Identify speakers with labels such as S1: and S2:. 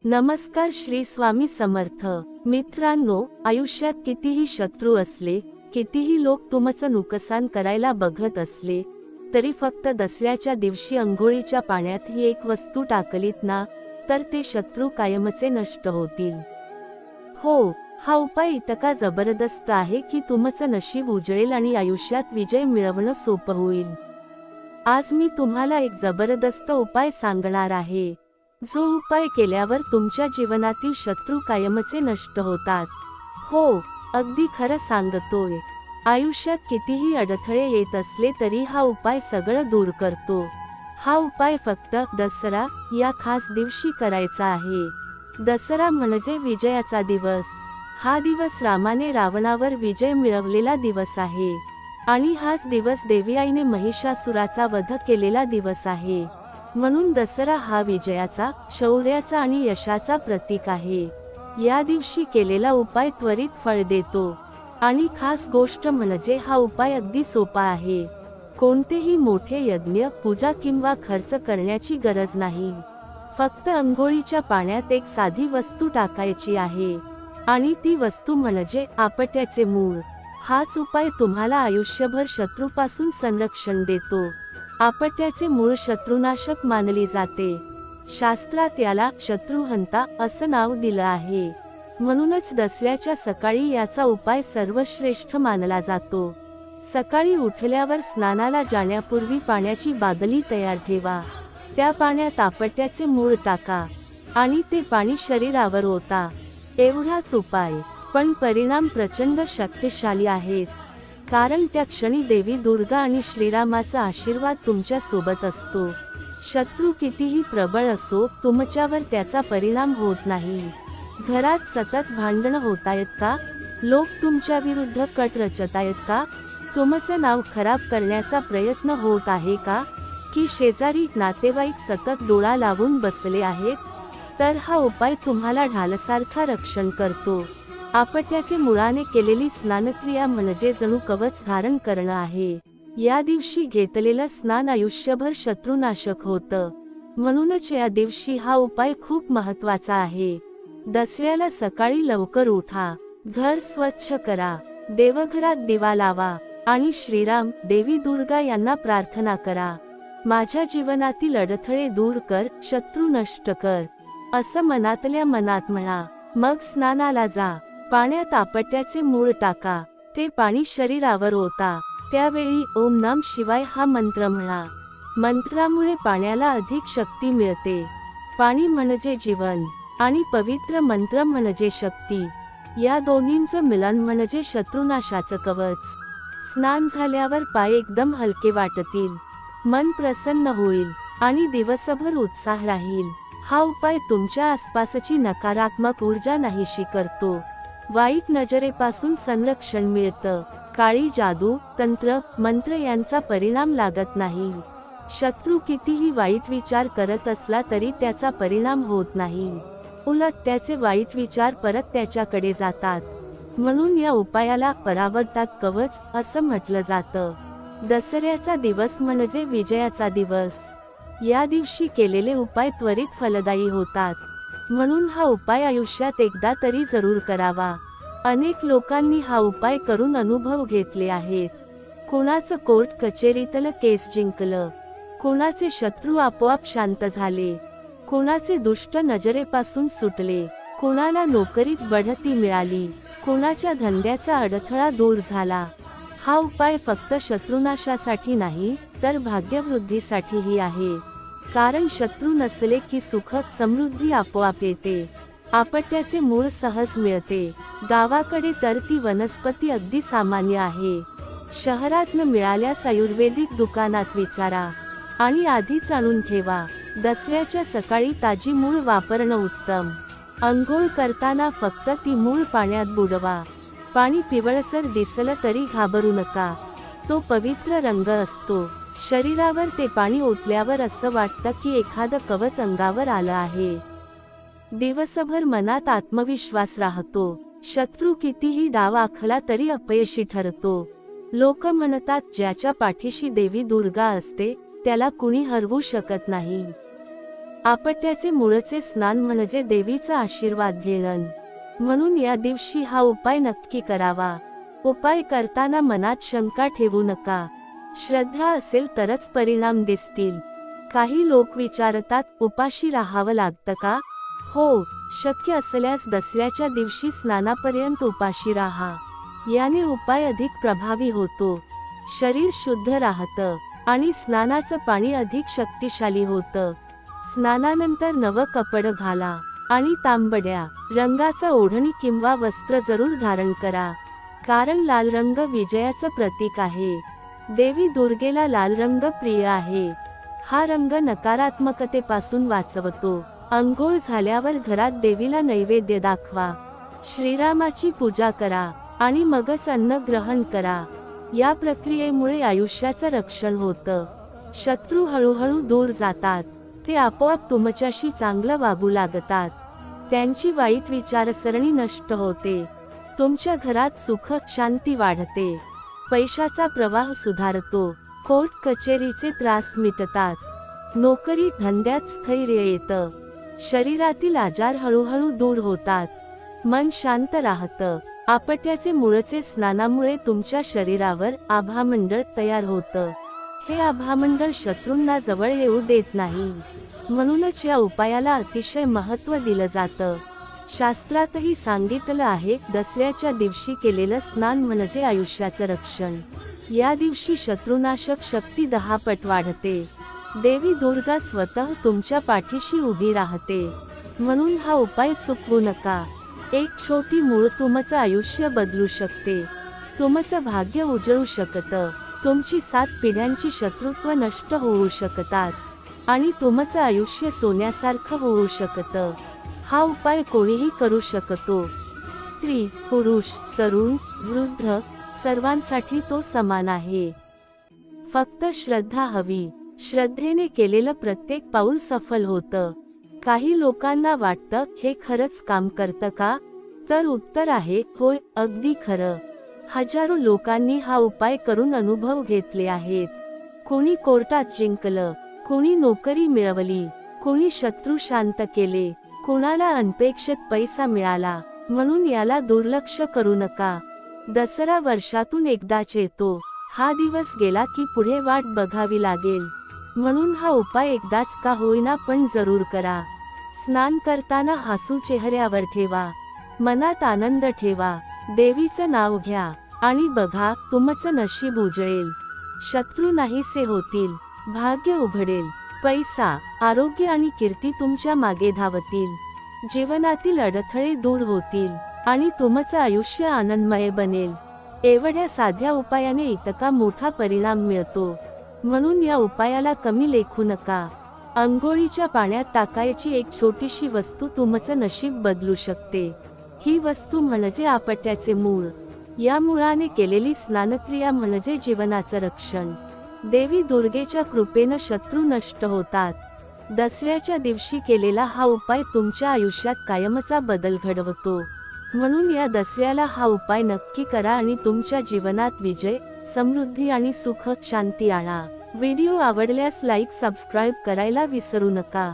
S1: नमस्कार श्री स्वामी समर्थ मित्रांनो, आयुष्यात कितीही शत्रू असले, कितीही लोक तुमचं नुकसान करायला बघत असले, तरी फक्त दसऱ्याच्या दिवशी अंघोळीच्या पाण्यात ही एक वस्तू टाकलीत ना, तर ते शत्रू कायमचे नष्ट होतील। हो, हा उपाय इतका जबरदस्त आहे की तुमचं नशीब उजळेल आणि आयुष्यात विजय मिळवणं सोपं होईल। आज मी तुम्हाला एक जबरदस्त उपाय सांगणार आहे, जो उपाय केल्यावर तुमच्या जीवनातील शत्रू कायमचे नष्ट होतात। हो, अगदी खरं सांगतोय। आयुष्यात कितीही अडथळे येत असले तरी हा उपाय सगळं दूर करतो। हा उपाय फक्त दसरा या खास दिवशी करायचा आहे। दसरा म्हणजे विजयाचा दिवस। हा दिवस रामाने रावणावर विजय मिळवलेला दिवस आहे आणि हाच दिवस देवी आईने महिषासुराचा वध केलेला दिवस आहे। म्हणून दसरा हा विजयाचा, शौर्याचा आणि यशाचा प्रतीक आहे। या दिवशी केलेला उपाय त्वरित फळ देतो आणि खास गोष्ट म्हणजे हा उपाय अगदी सोपा आहे। कोणतेही मोठे यज्ञ, पूजा किंवा खर्च करण्याची गरज नाही। फक्त अंघोळीच्या पाण्यात एक साधी वस्तू टाकायची आहे आणि ती वस्तू म्हणजे आपट्याचे मूळ। हाच उपाय तुम्हाला आयुष्यभर शत्रूपासून संरक्षण देतो। आपट्याचे मूळ शत्रुनाशक मानली जाते। शास्त्रात याला शत्रुहंता असं नाव दिलं आहे। म्हणूनच दसऱ्याच्या सकाळी याचा उपाय सर्वश्रेष्ठ मानला जातो। सकाळी उठल्यावर स्नानाला जाण्यापूर्वी पाण्याची बादली तयार ठेवा। त्या पाण्यात आपट्याचे मूळ टाका आणि ते पाणी शरीरावर ओता। एवढाच उपाय, पण परिणाम प्रचंड शक्तिशाली आहेत। कारण त्या क्षणी देवी दुर्गा आणि श्रीरामाचा आशीर्वाद तुमच्या सोबत असतो। शत्रू कितीही प्रबळ असो, तुमच्यावर त्याचा परिणाम होत नाही। घरात सतत भांडणं होतायत का? लोक तुमच्या विरुद्ध कट रचतायत का? तुमचं नाव खराब करण्याचा प्रयत्न होत आहे का? की शेजारी नातेवाईक सतत डोळा लावून बसले आहेत? तर हा उपाय तुम्हाला ढालसारखा रक्षण करतो। आपट्याचे मुळाने केलेली स्नानक्रिया म्हणजे जणू कवच धारण करणं आहे। या दिवशी घेतलेलं स्नान आयुष्यभर शत्रुनाशक होतं। म्हणूनच या दिवशी हा उपाय खूप महत्त्वाचा आहे। दसऱ्याला सकाळी लवकर उठा, घर स्वच्छ करा, देवघरात दिवा लावा आणि श्रीराम, देवी दुर्गा यांना प्रार्थना करा, माझ्या जीवनातील अडथळे दूर कर, शत्रू नष्ट कर, असं मनातल्या मनात म्हणा। मग स्नानाला जा, पाण्यात आपट्याचे मूळ टाका, ते पाणी शरीरावर ओता। त्यावेळी ओम नम शिवाय हा मंत्र म्हणा। मंत्रामुळे पाण्याला अधिक शक्ती मिळते। पाणी म्हणजे जीवन आणि पवित्र मंत्र म्हणजे शक्ती। या दोन्हींचं मिलन म्हणजे शत्रुनाशाचं कवच। स्नान झाल्यावर पाय एकदम हलके वाटतील, मन प्रसन्न होईल आणि दिवसभर उत्साह राहील। हा उपाय तुमच्या आसपासची नकारात्मक ऊर्जा नाहीशी करतो। वाईट नजरेपासून संरक्षण मिळतं। काळी जादू, तंत्र, मंत्र यांचा परिणाम लागत नाही। शत्रू कितीही वाईट विचार करत असला तरी त्याचा परिणाम होत नाही। उलट त्याचे वाईट विचार परत त्याच्याकडे जातात। म्हणून या उपायाला परावर्तक कवच असं म्हटलं जातं। दसऱ्याचा दिवस म्हणजे विजयाचा दिवस। या दिवशी केलेले उपाय त्वरित फलदायी होतात। म्हणून हा उपाय आयुष्यात एकदा तरी जरूर करावा। अनेक लोकांनी हा उपाय करून अनुभव घेतले आहेत। कुणाचं कोर्ट कचेरीतलं केस जिंकलं, कुणाचे शत्रू आपोआप शांत झाले, कुणाचे दुष्ट नजरेपासून सुटले, कुणाला नोकरीत बढती मिळाली, कुणाच्या धंद्याचा अडथळा दूर झाला। हा उपाय फक्त शत्रुनाशासाठी नाही, तर भाग्यवृद्धीसाठीही आहे। कारण शत्रू नसले की सुख, समृद्धी आपोआप येते। आपट्याचे मूळ सहज मिळते। गावाकडे तर ती वनस्पती अगदी सामान्य आहे। शहरात न मिळाल्यास आयुर्वेदिक दुकानात विचारा आणि आधीच आणून ठेवा। दसऱ्याच्या सकाळी ताजी मूळ वापरणं उत्तम। अंघोळ करताना फक्त ती मूळ पाण्यात बुडवा। पाणी पिवळसर दिसलं तरी घाबरू नका, तो पवित्र रंग असतो। शरीरावर ते पाणी ओतल्यावर असं वाटतं की एखादं कवच अंगावर आलं आहे। दिवसभर मनात आत्मविश्वास राहतो। शत्रू कितीही डाव आखला तरी अपयशी ठरतो। लोक म्हणतात, ज्याच्या पाठीशी देवी दुर्गा असते त्याला कुणी हरवू शकत नाही। आपट्याचे मूळचे स्नान म्हणजे देवीचा आशीर्वाद घेणं. म्हणून या दिवशी हा उपाय नक्की करावा. उपाय करताना मनात शंका ठेवू नका. श्रद्धा असेल तरच परिणाम दिसतील. काही लोक विचारतात, उपाशी राहावं लागतं का? हो, शक्य असल्यास दसऱ्याच्या दिवशी स्नानापर्यंत उपाशी राहा. याने उपाय अधिक प्रभावी होतो, शरीर शुद्ध राहतं आणि स्नानाचं पाणी अधिक शक्तिशाली होतं. स्नानानंतर नवं कपड घाला आणि तांबड्या रंगाचा ओढणी किंवा वस्त्र जरूर धारण करा, कारण लाल रंग विजयाचं प्रतीक आहे. देवी दुर्गेला लाल रंग प्रिय आहे. हा रंग नकारात्मकतेपासून वाचवतो. अंघोळ झाल्यावर घरात देवीला नैवेद्य दाखवा, श्रीरामाची पूजा करा आणि मगच अन्न ग्रहण करा. या प्रक्रियेमुळे आयुष्याचं रक्षण होतं. शत्रू हळूहळू दूर जातात. ते आपोआप तुमच्याशी चांगलं वागू लागतात. त्यांची वाईट विचारसरणी नष्ट होते. तुमच्या घरात सुख शांती वाढते. पैशाचा प्रवाह सुधारतो. कोर्ट कचेरीचे त्रास मिटतात. नोकरी धंद्यात स्थैर्य येतं. शरीरातील आजार हळूहळू दूर होतात. मन शांत राहतं. आपट्याचे मूळचे स्नानामुळे तुमच्या शरीरावर आभामंडळ तयार होतं. हे आभामंडळ शत्रूंना जवळ येऊ देत नाही. म्हणूनच या उपायाला अतिशय महत्त्व दिलं जातं. शास्त्रातही सांगितलं आहे, दसऱ्याच्या दिवशी केलेलं स्नान म्हणजे आयुष्याचं रक्षण. या दिवशी शत्रुनाशक शक्ती 10 पट वाढते. देवी दुर्गा स्वतः तुमच्या पाठीशी उभी राहते. म्हणून हा उपाय चुकवू नका. एक छोटी मूळ तुमचं आयुष्य बदलू शकते. तुमचं भाग्य उजळू शकतं. तुमची 7 पिढ्यांची शत्रुत्व नष्ट होऊ शकतात आणि तुमचं आयुष्य सोन्यासारखं होऊ शकतं. हा उपाय कोणीही करू शकतो. स्त्री, पुरुष, तरुण, वृद्ध सर्वांसाठी तो समान आहे. फक्त श्रद्धा हवी. श्रद्धेने केलेलं प्रत्येक पाऊल सफल होतं. काही लोकांना वाटतं, हे खरंच काम करतं का? तर उत्तर आहे, होय, अगदी खरं. हजारो लोकांनी हा उपाय करून अनुभव घेतले आहेत. कोणी कोर्टात जिंकलं, कोणी नोकरी मिळवली, कोणी शत्रू शांत केले, कोणाला अनपेक्षित पैसा मिळाला. म्हणून याला दुर्लक्ष करू नका. दसरा वर्षातून एकदाच येतो. हा दिवस गेला की पुढे वाट बघावी लागेल. म्हणून हा उपाय एकदाच का होईना पण जरूर करा. स्नान करताना हसू चेहऱ्यावर ठेवा. मनात आनंद ठेवा. देवीचं नाव घ्या आणि बघा, तुमचं नशीब उजळेल. शत्रू नाहीसे होतील. भाग्य उघडेल. पैसा, आरोग्य आणि कीर्ती तुमच्या मागे धावतील. जीवनातील अडथळे दूर होतील आणि तुमचं आयुष्य आनंदमय बनेल. एवढ्या साध्या उपायाने इतका मोठा परिणाम मिळतो. म्हणून या उपायाला कमी लेखू नका. अंघोळीच्या पाण्यात टाकायची एक छोटीशी वस्तू तुमचं नशीब बदलू शकते. ही वस्तू म्हणजे आपट्याचे मूळ. या मुळाने केलेली स्नानक्रिया म्हणजे जीवनाचं रक्षण. देवी दुर्गेच्या कृपेनं शत्रू नष्ट होतात. दसऱ्याच्या दिवशी केलेला हा उपाय तुमच्या आयुष्यात कायमचा बदल घडवतो. म्हणून या दसऱ्याला हा उपाय नक्की करा आणि तुमच्या जीवनात विजय, समृद्धी आणि सुख शांती आणा. व्हिडिओ आवडल्यास लाईक, सबस्क्राईब करायला विसरू नका.